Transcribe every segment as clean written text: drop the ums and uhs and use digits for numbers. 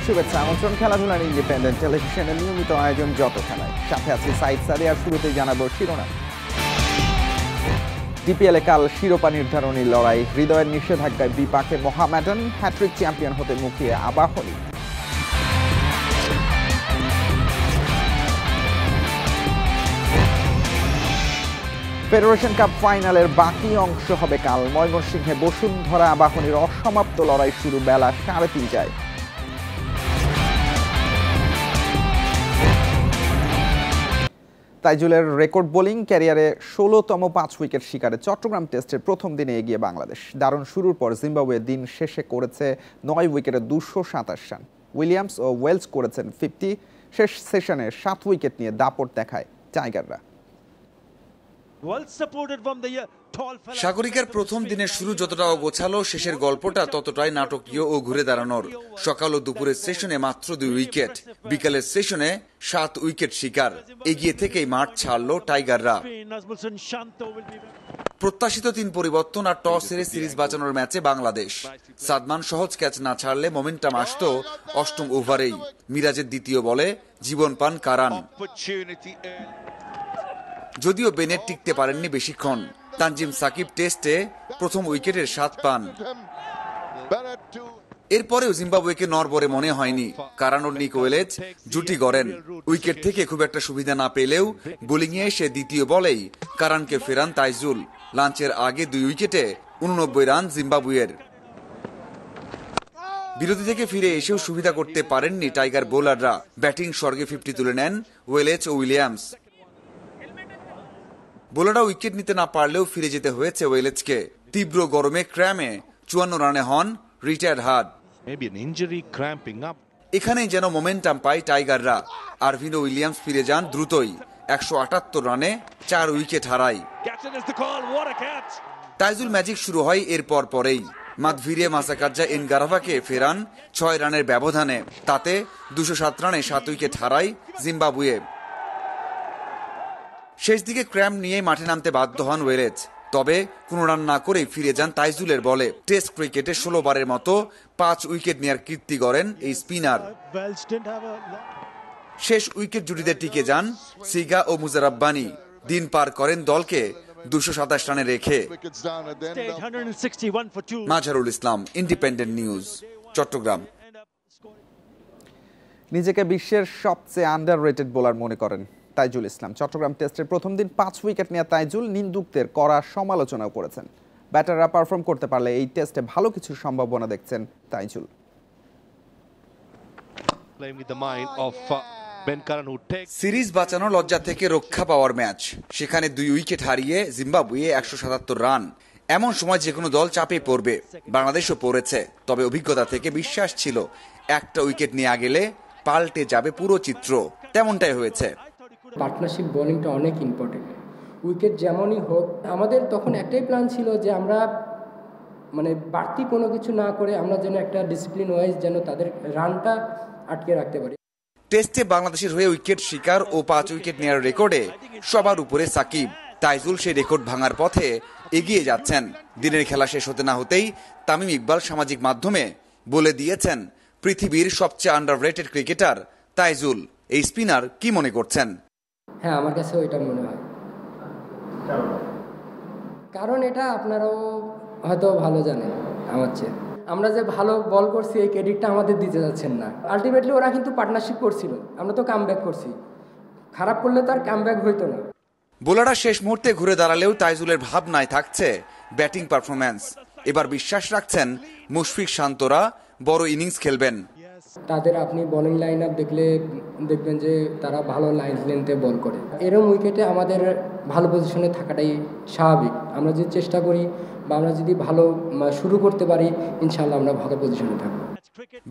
শুভেচ্ছা আমন্ত্রণ খেলাধুলার ইন্ডিপেন্ডেন্ট টেলিভিশনের নিয়মিত আয়োজন যত খেলায়, সাথে আছি সাইদ সাদি। আর শুরুতেই জানাবো শিরোনাম। ডিপিএলে কাল শিরোপা নির্ধারণী লড়াই, হৃদয়ের নিষেধাজ্ঞায় বিপাকে মোহামেডান, হ্যাট্রিক চ্যাম্পিয়ন হতে মুখিয়ে আবাহনী। ফেডারেশন কাপ ফাইনালের বাকি অংশ হবে কাল। ময়মনসিংহে বসুন্ধরা আবাহনীর অসমাপ্ত লড়াই শুরু বেলা 3:30টায়। তাইজুলের রেকর্ড বোলিং ক্যারিয়ারে 16তম 5 উইকেট শিকারে চট্টগ্রাম টেস্টের প্রথম দিনে এগিয়ে বাংলাদেশ। দারুণ শুরুর পর জিম্বাবুয়ে দিন শেষে করেছে 9 উইকেটে 227 রান। উইলিয়ামস ও ওয়েলস করেছেন 50। শেষ সেশনে 7 উইকেট নিয়ে দাপট দেখায় টাইগাররা। সাগরিকার প্রথম দিনের শুরু যতটা অগোছালো, শেষের গল্পটা ততটাই নাটকীয় ও ঘুরে দাঁড়ানোর। সকাল ও দুপুরের সেশনে মাত্র 2 উইকেট, বিকালের সেশনে 7 উইকেট শিকার। এগিয়ে থেকেই মাঠ ছাড়ল টাইগাররা। প্রত্যাশিত 3 পরিবর্তন আর টস হেরে সিরিজ বাঁচানোর ম্যাচে বাংলাদেশ। সাদমান সহজ ক্যাচ না ছাড়লে মোমেন্টাম আসত 8ম ওভারেই। মিরাজের দ্বিতীয় বলে জীবন পান কারান। যদিও বেনেট টিকতে পারেননি বেশিক্ষণ। তানজিম সাকিব টেস্টে প্রথম উইকেটের স্বাদ পান। এরপরেও জিম্বাবুয়েকে নড়বড়ে মনে হয়নি। কারান ও নিক ওয়েলেজ জুটি গড়েন। উইকেট থেকে খুব একটা সুবিধা না পেলেও বোলিংয়ে এসে দ্বিতীয় বলেই কারানকে ফেরান তাইজুল। লাঞ্চের আগে 2 উইকেটে 89 রান জিম্বাবুয়ের। বিরতি থেকে ফিরে এসেও সুবিধা করতে পারেননি টাইগার বোলাররা। ব্যাটিং স্বর্গে 50 তুলে নেন ওয়েলেজ ও উইলিয়ামস। বোলাররা উইকেট নিতে না পারলেও ফিরে যেতে হয়েছে ওয়েলেজকে। তীব্র গরমে ক্র্যামে 54 রানে হন রিটায়ার্ড হার্ড। এখানেই যেন মোমেন্টাম পায় টাইগাররা। আরভিন ও উইলিয়ামস ফিরে যান দ্রুতই। 178 রানে 4 উইকেট হারায়। তাইজুল ম্যাজিক শুরু হয় এর পরেই। মাদভিরে মাসাকাজ্জা এনগারাভাকে ফেরান 6 রানের ব্যবধানে। তাতে 207 রানে 7 উইকেট হারায় জিম্বাবুয়ে। শেষ দিকে ক্র্যাম্প নিয়ে মাঠে নামতে বাধ্য হন ওয়েলেজ। তবে কোনো রান না করেই ফিরে যান তাইজুলের বলে। টেস্ট ক্রিকেটে 16 বারের মতো 5 উইকেট নেয়ার কীর্তি গড়েন এই স্পিনার। শেষ উইকেট জুটিতে টিকে যান সিগা ও মুজারাব্বানি। দিন পার করেন দলকে 227 রানে রেখে। Mazharul Islam, independent news, Chittagong. নিজেকে বিশ্বের সবচেয়ে আন্ডাররেটেড বোলার মনে করেন তাইজুল ইসলাম। চট্টগ্রাম টেস্টের প্রথম দিন 5 উইকেট নিয়ে তাইজুল নিন্দুকদের কড়া সমালোচনাও করেছেন। ব্যাটাররা পারফর্ম করতে পারলে এই টেস্টে ভালো কিছুর সম্ভাবনা দেখছেন তাইজুল। সিরিজ বাঁচানো লজ্জা থেকে রক্ষা পাওয়ার ম্যাচ, সেখানে 2 উইকেট হারিয়ে জিম্বাবুয়ে 177 রান। এমন সময় যে কোনো দল চাপে পড়বে। বাংলাদেশও পড়েছে। তবে অভিজ্ঞতা থেকে বিশ্বাস ছিল একটা উইকেট নিয়ে গেলে পাল্টে যাবে পুরো চিত্র। তেমনটাই হয়েছে। পার্টনারশিপ বোলিংটা অনেক ইম্পর্টেন্ট। উইকেট যেমনই হোক, আমাদের তখন একটাই প্ল্যান ছিল যে আমরা বাড়তি কোনো কিছু না করে আমরা যেন একটা ডিসিপ্লিন ওয়াইজ যেন তাদের রানটা আটকে রাখতে পারি। টেস্টে বাংলাদেশের হয়ে উইকেট শিকার ও 5 উইকেট নেওয়ার রেকর্ডে সবার উপরে সাকিব। তাইজুল সেই রেকর্ড ভাঙার পথে এগিয়ে যাচ্ছেন। দিনের খেলা শেষ হতে না হতেই তামিম ইকবাল সামাজিক মাধ্যমে বলে দিয়েছেন পৃথিবীর সবচেয়ে আন্ডাররেটেড ক্রিকেটার তাইজুল। এই স্পিনার কি মনে করছেন? হ্যাঁ, আমার কাছে ওইটা মনে হয়। কারণ এটা আপনারাও হয়তো ভালো জানেন আমার চেয়ে। আমরা যে ভালো বল করছি এই ক্রেডিটটা আমাদের দিতে যাচ্ছেন না। আলটিমেটলি ওরা কিন্তু পার্টনারশিপ করছিল, আমরা তো কামব্যাক করছি। খারাপ করলে তো আর কামব্যাক হইতো না। বোলাররা শেষ মুহূর্তে ঘুরে দাঁড়ালেও তাইজুলের ভাবনায় থাকছে ব্যাটিং পারফরম্যান্স। এবার বিশ্বাস রাখছেন মুশফিক শান্তরা বড় ইনিংস খেলবেন। তাদের আপনি বোলিং লাইন আপ দেখলে দেখবেন যে তারা ভালো লাইন লেন্থে বল করে। এরকম উইকেটে আমাদের ভালো পজিশনে থাকাটাই স্বাভাবিক। আমরা যদি চেষ্টা করি বা আমরা যদি ভালো শুরু করতে পারি, ইনশাআল্লাহ আমরা ভালো পজিশনে থাকবো।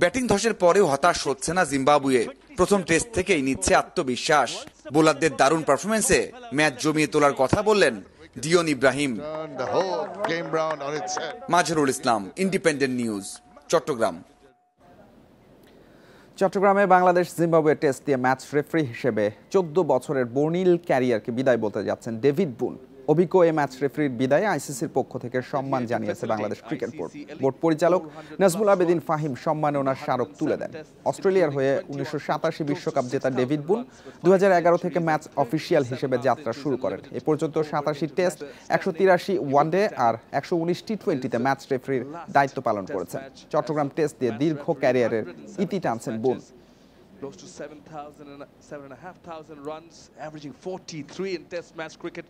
ব্যাটিং ধসের পরেও হতাশ হচ্ছে না জিম্বাবুয়ে। প্রথম টেস্ট থেকেই নিচ্ছে আত্মবিশ্বাস। বোলারদের দারুণ পারফরমেন্সে ম্যাচ জমিয়ে তোলার কথা বললেন Dion Ibrahim. Mazharul Islam, independent news, Chittagong. চট্টগ্রামে বাংলাদেশ জিম্বাবুয়ে টেস্ট দিয়ে ম্যাচ রেফারি হিসেবে 14 বছরের বর্ণিল ক্যারিয়ারকে বিদায় বলতে যাচ্ছেন ডেভিড বুন। অভিজ্ঞ এই ম্যাচ রেফারির বিদায়ে আইসিসির পক্ষ থেকে সম্মান জানিয়েছে বাংলাদেশ ক্রিকেট বোর্ড। বোর্ড পরিচালক নাজমুল আবেদিন ফাহিম সম্মাননার স্মারক তুলে দেন। অস্ট্রেলিয়ার হয়ে 1987 বিশ্বকাপ জেতা ডেভিড বুন 2011 থেকে ম্যাচ অফিসিয়াল হিসেবে যাত্রা শুরু করেন। এ পর্যন্ত 87 টেস্ট, 183 ওয়ানডে আর 119 টি20তে ম্যাচ রেফারির দায়িত্ব পালন করেছেন। চট্টগ্রাম টেস্ট দিয়ে দীর্ঘ ক্যারিয়ারের ইতি টানছেন বুন। Close to 7,500 runs, averaging 43 in Test match cricket.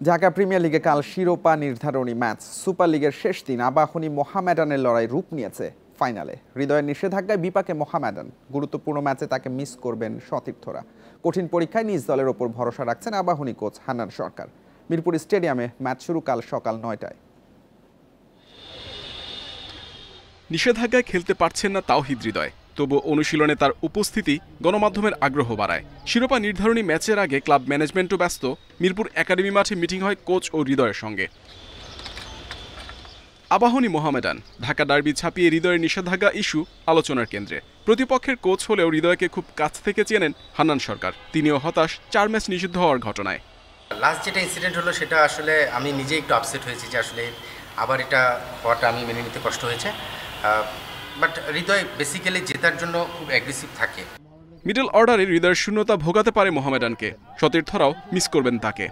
Dhaka premier লিগে কাল শিরোপা নির্ধারণী ম্যাচ। সুপার লিগের শেষ দিন আবাহনী মোহামেডানের লড়াই রূপ নিয়েছে ফাইনালে। হৃদয়ের নিষেধাজ্ঞায় বিপাকে মোহামেডান। গুরুত্বপূর্ণ ম্যাচে তাকে মিস করবেন সতীর্থরা। কঠিন পরীক্ষায় নিজ দলের ওপর ভরসা রাখছেন আবাহনী কোচ হান্নান সরকার। মিরপুর স্টেডিয়ামে ম্যাচ শুরু কাল সকাল 9টায়। নিষেধাজ্ঞায় খেলতে পারছেন না তাওহিদ হৃদয়, তবু অনুশীলনে তার উপস্থিতি গণমাধ্যমের আগ্রহ বাড়ায়। শিরোপা নির্ধারণী ম্যাচের আগে ক্লাব ম্যানেজমেন্টও ব্যস্ত। মিরপুর একাডেমি মাঠে মিটিং হয় কোচ ও হৃদয়ের সঙ্গে। আবাহনী মোহামেডান, ঢাকা ডার্বি ছাপিয়ে হৃদয়ের নিষেধাজ্ঞা ইস্যু আলোচনার কেন্দ্রে। প্রতিপক্ষের কোচ হলেও হৃদয়কে খুব কাছ থেকে চেনেন হান্নান সরকার। তিনিও হতাশ 4 ম্যাচ নিষিদ্ধ হওয়ার ঘটনায়। লাস্ট যেটা ইনসিডেন্ট হলো সেটা আসলে আমি নিজেই একটু আপসেট হয়েছি যে আসলে আবার এটা হওয়াটা আমি মেনে নিতে কষ্ট হয়েছে। বাট হৃদয় বেসিক্যালি জেতার জন্য খুব অ্যাগ্রেসিভ থাকে। মিডল অর্ডারে হৃদয়ের শূন্যতা ভোগাতে পারে মোহামেডানকে। সতীর্থরাও মিস করবেন তাকে।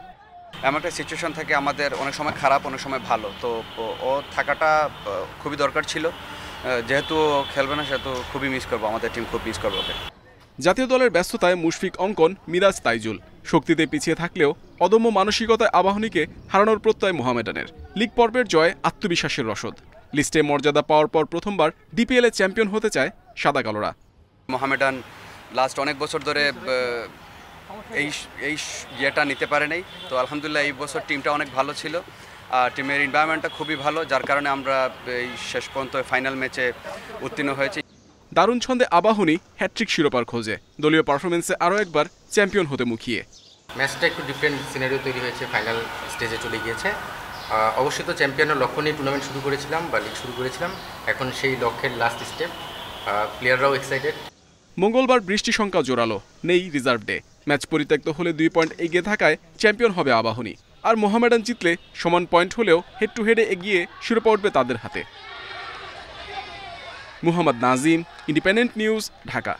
এমন একটা সিচুয়েশন থাকে আমাদের, অনেক সময় খারাপ অনেক সময় ভালো, তো ও থাকাটা খুবই দরকার ছিল। যেহেতু খেলবে না সেহেতু খুবই মিস করবো, আমাদের টিম খুব মিস করবো ওকে। জাতীয় দলের ব্যস্ততায় মুশফিক অঙ্কন, মিরাজ তাইজুল শক্তিতে পিছিয়ে থাকলেও অদম্য মানসিকতায় আবাহনীকে হারানোর প্রত্যয় মোহামেডানের। লিগ পর্বের জয় আত্মবিশ্বাসের রসদ। লিস্টে মর্যাদা পাওয়ার পর প্রথমবার ডিপিএলে চ্যাম্পিয়ন হতে চায় সাদা কালোরা। মোহামেডান লাস্ট অনেক বছর ধরে এই ইয়েটা নিতে পারে নাই, তো আলহামদুলিল্লাহ এই বছর টিমটা অনেক ভালো ছিল। টিমের এনভায়রনমেন্টটা খুবই ভালো, যার কারণে আমরা এই শেষ পর্যন্ত ফাইনাল ম্যাচে উত্তীর্ণ হয়েছি। দারুণ ছন্দে আবাহনী হ্যাট্রিক শিরোপার খোঁজে। দলীয় পারফরমেন্সে আরও একবার চ্যাম্পিয়ন হতে মুখিয়ে। ম্যাচটা একটু ডিফারেন্ট সিনারিও তৈরি হয়েছে, ফাইনাল স্টেজে চলে গিয়েছে। অবশ্যই তো চ্যাম্পিয়নের লক্ষ্য নিয়ে টুর্নামেন্ট শুরু করেছিলাম বা লিগ শুরু করেছিলাম, এখন সেই লক্ষ্যের লাস্ট স্টেপ। প্লেয়াররাও এক্সাইটেড। মঙ্গলবার বৃষ্টি সংখ্যা জোরালো, নেই রিজার্ভ ডে। ম্যাচ পরিত্যক্ত হলে 2 পয়েন্ট এগিয়ে থাকায় চ্যাম্পিয়ন হবে আবাহনী। আর মোহামেডান জিতলে সমান পয়েন্ট হলেও হেড টু হেডে এগিয়ে শিরোপা উঠবে তাদের হাতে। Muhammad Nazim, independent news, Dhaka.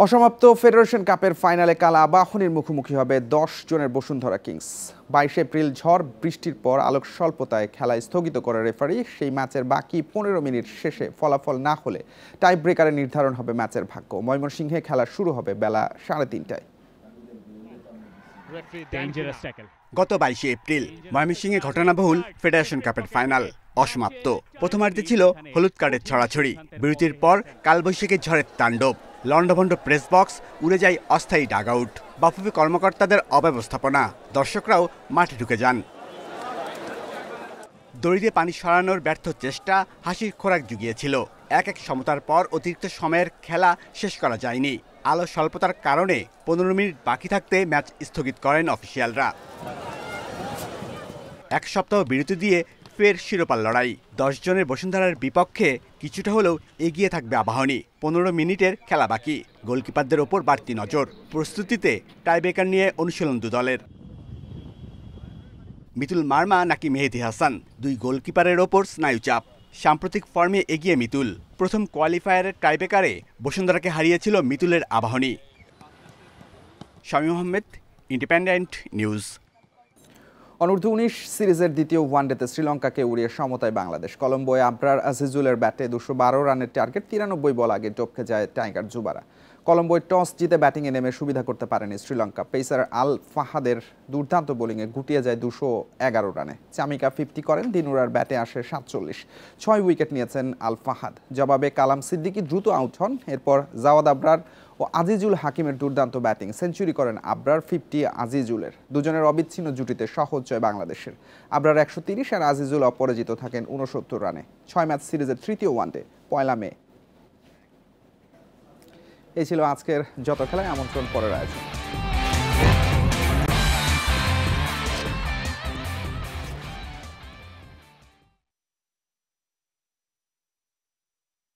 অসমাপ্ত ফেডারেশন কাপের ফাইনালে কাল আবাহনীর মুখোমুখি হবে 10 জনের বসুন্ধরা কিংস। 22 এপ্রিল ঝড় বৃষ্টির পর আলোক স্বল্পতায় খেলা স্থগিত করে রেফারি। সেই ম্যাচের বাকি 15 মিনিট শেষে ফলাফল না হলে টাই ব্রেকারে নির্ধারণ হবে ম্যাচের ভাগ্য। ময়মনসিংহে খেলা শুরু হবে বেলা 3:30টায়। গত 22 এপ্রিল ময়মনসিংহে ঘটনাবহুল ফেডারেশন কাপের ফাইনাল অসমাপ্ত। প্রথমার্ধে ছিল হলুদ কার্ডের ছড়াছড়ি। বিরতির পর কালবৈশাখী ঝড়ের তাণ্ডব। লন্ডভন্ড প্রেস বক্স, উড়ে যায় অস্থায়ী ডাগআউট। বাফুফে কর্মকর্তাদের অব্যবস্থাপনা। দর্শকরাও মাঠে ঢুকে যান। দড়ি দিয়ে পানি সরানোর ব্যর্থ চেষ্টা হাসির খোরাক জুগিয়েছিল। এক সমতার পর অতিরিক্ত সময়ের খেলা শেষ করা যায়নি। আলো স্বল্পতার কারণে 15 মিনিট বাকি থাকতে ম্যাচ স্থগিত করেন অফিসিয়ালরা। 1 সপ্তাহ বিরতি দিয়ে ফের শিরোপার লড়াই। 10 জনের বসুন্ধরার বিপক্ষে কিছুটা হলেও এগিয়ে থাকবে আবাহনী। 15 মিনিটের খেলা বাকি। গোলকিপারদের ওপর বাড়তি নজর। প্রস্তুতিতে টাইব্রেকার নিয়ে অনুশীলন দু দলের। মিতুল মার্মা নাকি মেহেদী হাসান, 2 গোলকিপারের ওপর স্নায়ুচাপ। সাম্প্রতিক ফর্মে এগিয়ে মিতুল। প্রথম কোয়ালিফায়ারের টাইব্রেকারে বসুন্ধরাকে হারিয়েছিল মিতুলের আবাহনী। Shamim Ahmed, independent news. অনূর্ধ্ব-19 সিরিজের দ্বিতীয় ওয়ানডেতে শ্রীলঙ্কাকে উড়িয়ে সমতায় বাংলাদেশ। কলম্বোয় আবরার আজিজুলের ব্যাটে 212 রানের টার্গেট। 93 বল আগে টপকে যায় টাইগার যুবারা। কলম্বোয় টস জিতে ব্যাটিংয়ে নেমে সুবিধা করতে পারেনি শ্রীলঙ্কা। পেসার আল ফাহাদের দুর্দান্ত বোলিংয়ে গুটিয়ে যায় 211 রানে। চামিকা 50 করেন। দিনুরার ব্যাটে আসে 47। 6 উইকেট নিয়েছেন আল ফাহাদ। জবাবে কালাম সিদ্দিকী দ্রুত আউট হন। এরপর জাওয়াদ আবরার ও আজিজুল হাকিমের দুর্দান্ত ব্যাটিং। সেঞ্চুরি করেন আবরার, 50 আজিজুলের। দুজনের অবিচ্ছিন্ন জুটিতে সহজ জয় বাংলাদেশের। আবরার 130 আর আজিজুল অপরাজিত থাকেন 69 রানে। 6 ম্যাচ সিরিজের তৃতীয় ওয়ানডে 1 মে। এই ছিল আজকের যত খেলায় আমন্ত্রণ পরের আয়োজন।